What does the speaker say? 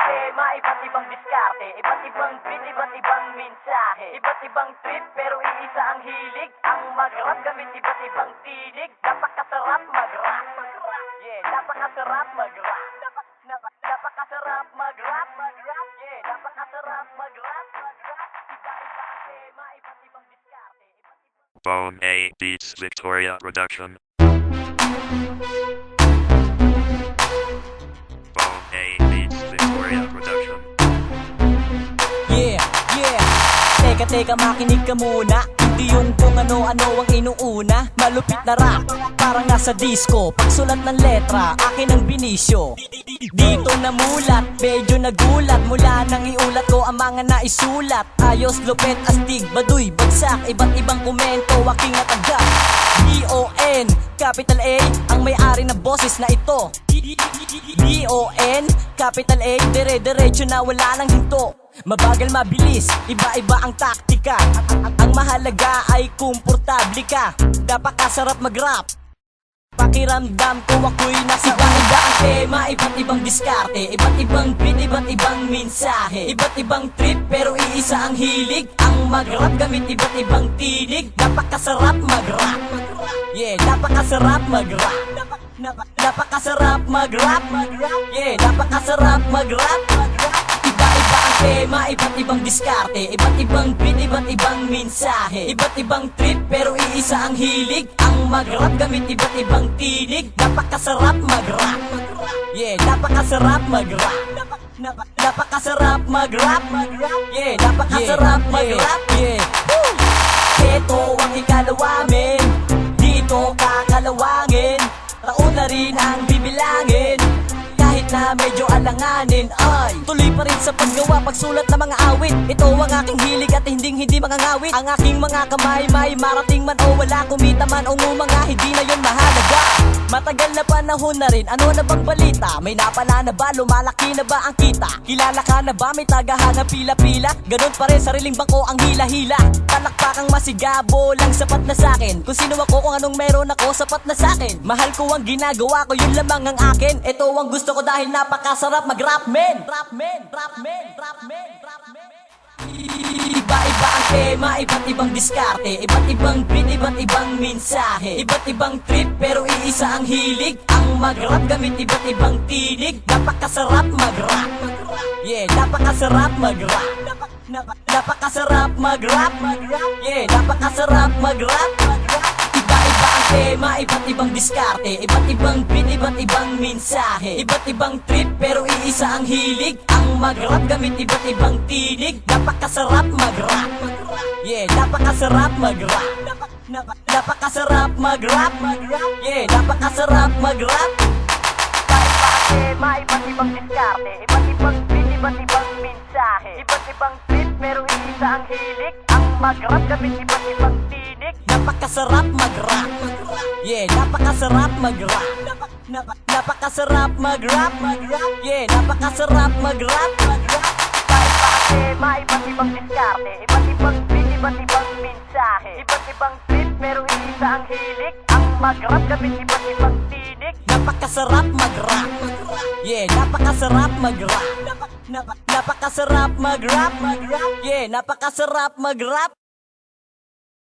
tema, iba't ibang diskarte, iba't ibang beat, iba't ibang mensahe, iba't ibang trip, pero iisa ang hilig. Ang mag-rap gamit iba't ibang tinig. Napakasarap mag-rap. Yeah, napakasarap mag-rap. Napakasarap mag-rap. Yeah, napakasarap mag-rap. Iba-iba ang tema, iba't ibang diskarte, iba't ibang... Bone A Beats Victoria Production. Bone A Beats Victoria Production. Yeah. Teka, makinig ka muna. Hindi yung kung ano-ano ang inuuna. Malupit na rap, parang nasa disco. Pagsulat ng letra, akin ang binisyo. Dito namulat, medyo nagulat. Mula nang iulat ko ang mga naisulat. Ayos, lupet, astig, baduy, bagsak. Iba't ibang komento, aking natagap. D-O-N, capital A, ang may-ari ng boses na ito. D-O-N, capital A, dire-diretso na wala nang hinto. Mabagal mabilis, iba-iba ang taktika. Ang mahalaga ay komportable ka. Napakasarap mag-rap. Pakiramdam ko ako'y nasa iba-iba ang tema, iba't ibang diskarte, iba't ibang beat, iba't ibang mensahe, iba't ibang trip, pero iisa ang hilig. Ang mag-rap gamit iba't ibang tinig. Napakasarap mag-rap. Yeah, napakasarap mag-rap. Napakasarap mag-rap. Yeah, napakasarap mag-rap. Iba-iba ang tema, iba't ibang diskarte, iba't ibang beat, iba't ibang mensahe, iba't ibang trip, pero iisa ang hilig. Ang mag-rap gamit iba't ibang tinig. Napakasarap mag-rap. Yeah, napakasarap mag-rap. Napakasarap mag-rap. Yeah, napakasarap mag-rap. Yeah. Ito ang ikalawangin, dito kakalawangin. Taon na rin ang bibilangin. Kahit na medyo alanganin, ay tuloy pa rin sa paggawa, pagsulat ng mga awit. Ito ang aking hilig at hindi mangangawit. Ang aking mga kamay, may marating man o wala, kumita man o ngumanga, hindi na yun mahalaga. Matagal na panahon na rin, ano na bang balita? May napala na ba? Lumalaki na ba ang kita? Kilala ka na ba? May tagahanga pila-pila? Ganon pa rin, sariling bangko ang hila-hila. Talakpakang masigabo lang sapat na sakin. Kung sino ako, kung anong meron ako, sapat na sakin. Mahal ko ang ginagawa ko, yun lamang ang akin. Ito ang gusto ko dahil napakasarap mag-rap, men. Rap, men. Iba-iba ang tema, iba't ibang diskarte, iba't ibang beat, iba't ibang mensahe, iba't ibang trip, pero iisa ang hilig. Ang mag-rap gamit iba't ibang tinig. Napakasarap mag-rap. Yeah, napakasarap mag-rap. Napakasarap mag-rap. Yeah, napakasarap mag-rap. Iba-iba ang tema, iba't ibang diskarte, iba't ibang beat, iba't ibang mensahe, iba't ibang trip, pero iisa ang hilig. Ang mag-rap gamit iba't ibang tinig. Napakasarap mag-rap. Yeah, napakasarap mag-rap. Napakasarap mag-rap. Yeah, napakasarap mag-rap. Iba-iba ang tema, iba't ibang diskarte, iba't ibang beat, iba't ibang mensahe, iba't ibang trip, pero iisa ang hilig. Ang mag-rap gamit iba't ibang tinig. Napakasarap mag-rap. Yeah, napakasarap mag-rap. Napakasarap mag-rap. Yeah, napakasarap mag-rap. Iba-iba ang tema, iba't ibang diskarte, iba't ibang beat, iba't ibang mensahe, iba't ibang trip, pero iisa ang hilig. Ang mag-rap gamit iba't ibang tinig. Napakasarap mag-rap. Yeah, napakasarap mag-rap. Napakasarap mag-rap. Yeah, napakasarap mag-rap.